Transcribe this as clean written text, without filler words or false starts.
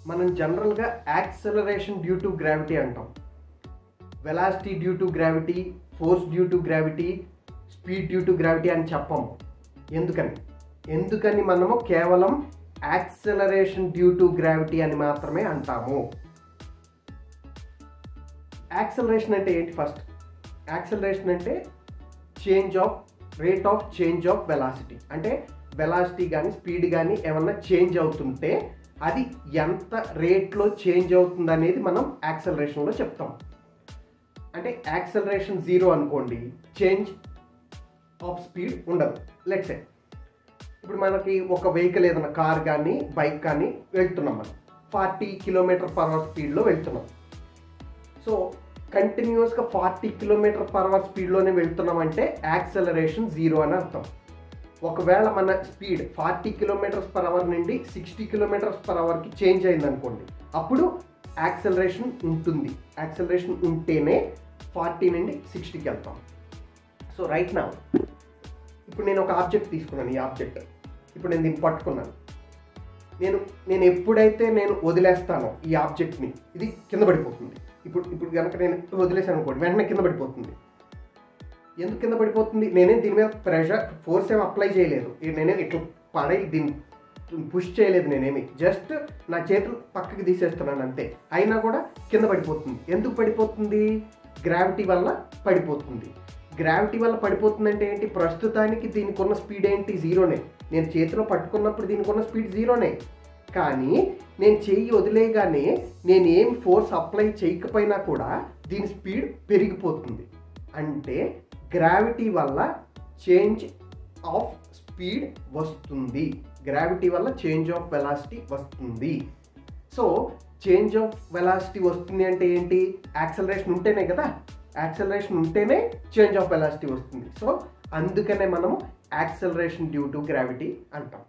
మనం జనరల్గా acceleration due to gravity అంటాం. Velocity due to gravity, force due to gravity, speed due to gravity అని చెప్పము. ఎందుకని మనము కేవలం యాక్సలరేషన్ డ్యూ టు గ్రావిటీ అని మాత్రమే అంటాము. యాక్సలరేషన్ అంటే ఏంటి? ఫస్ట్ యాక్సలరేషన్ అంటే rate of change of velocity. అంటే వెలాసిటీ కానీ స్పీడ్ కానీ ఏమన్నా చేంజ్ అవుతుంటే అది ఎంత రేట్లో చేంజ్ అవుతుంది అనేది మనం యాక్సలరేషన్లో చెప్తాం. అంటే యాక్సలరేషన్ 0 అనుకోండి, చేంజ్ ఆఫ్ స్పీడ్ ఉండదు. లెట్స్ సే ఇప్పుడు మనకి ఒక వెహికల్ ఏదైనా కార్ కానీ బైక్ కానీ వెళ్తున్నాం, మనం 40 km/h స్పీడ్లో వెళ్తున్నాం. సో కంటిన్యూస్గా 40 km/h స్పీడ్లోనే వెళ్తున్నామంటే యాక్సలరేషన్ 0 అని అర్థం. ఒకవేళ మన స్పీడ్ 40 km/h నుండి 60 km/hకి చేంజ్ అయింది అనుకోండి, అప్పుడు యాక్సలరేషన్ ఉంటుంది. యాక్సలరేషన్ ఉంటేనే 40 నుండి 60కి వెళ్తాం. సో రైట్ నా ఇప్పుడు నేను ఒక ఆబ్జెక్ట్ తీసుకున్నాను. ఈ ఆబ్జెక్ట్ ఇప్పుడు నేను దీన్ని పట్టుకున్నాను. నేను ఎప్పుడైతే వదిలేస్తానో ఈ ఆబ్జెక్ట్ని, ఇది కింద పడిపోతుంది. ఇప్పుడు కనుక నేను వదిలేసాను అనుకోండి, వెంటనే కింద పడిపోతుంది. ఎందుకు కింద పడిపోతుంది? నేనేం దీని మీద ఫోర్స్ ఏమి అప్లై చేయలేదు. నేనేం ఇట్లా దీన్ని పుష్ చేయలేదు. నేనేమి జస్ట్ నా చేతులు పక్కకి తీసేస్తున్నాను అంతే. అయినా కూడా కింద పడిపోతుంది. ఎందుకు పడిపోతుంది? గ్రావిటీ వల్ల పడిపోతుంది. గ్రావిటీ వల్ల పడిపోతుంది అంటే ఏంటి? ప్రస్తుతానికి దీనికి ఉన్న స్పీడ్ ఏంటి? 0నే. నేను చేతిలో పట్టుకున్నప్పుడు దీనికి ఉన్న స్పీడ్ 0నే. కానీ నేను చెయ్యి వదిలేయగానే నేను ఏం ఫోర్స్ అప్లై చేయకపోయినా కూడా దీని స్పీడ్ పెరిగిపోతుంది. అంటే గ్రావిటీ వల్ల చేంజ్ ఆఫ్ స్పీడ్ వస్తుంది. గ్రావిటీ వల్ల చేంజ్ ఆఫ్ వెలాసిటీ వస్తుంది. సో చేంజ్ ఆఫ్ వెలాసిటీ వస్తుంది అంటే ఏంటి? యాక్సలరేషన్ ఉంటేనే కదా. యాక్సలరేషన్ ఉంటేనే చేంజ్ ఆఫ్ వెలాసిటీ వస్తుంది. సో అందుకనే మనము యాక్సలరేషన్ డ్యూ టు గ్రావిటీ అంటాం.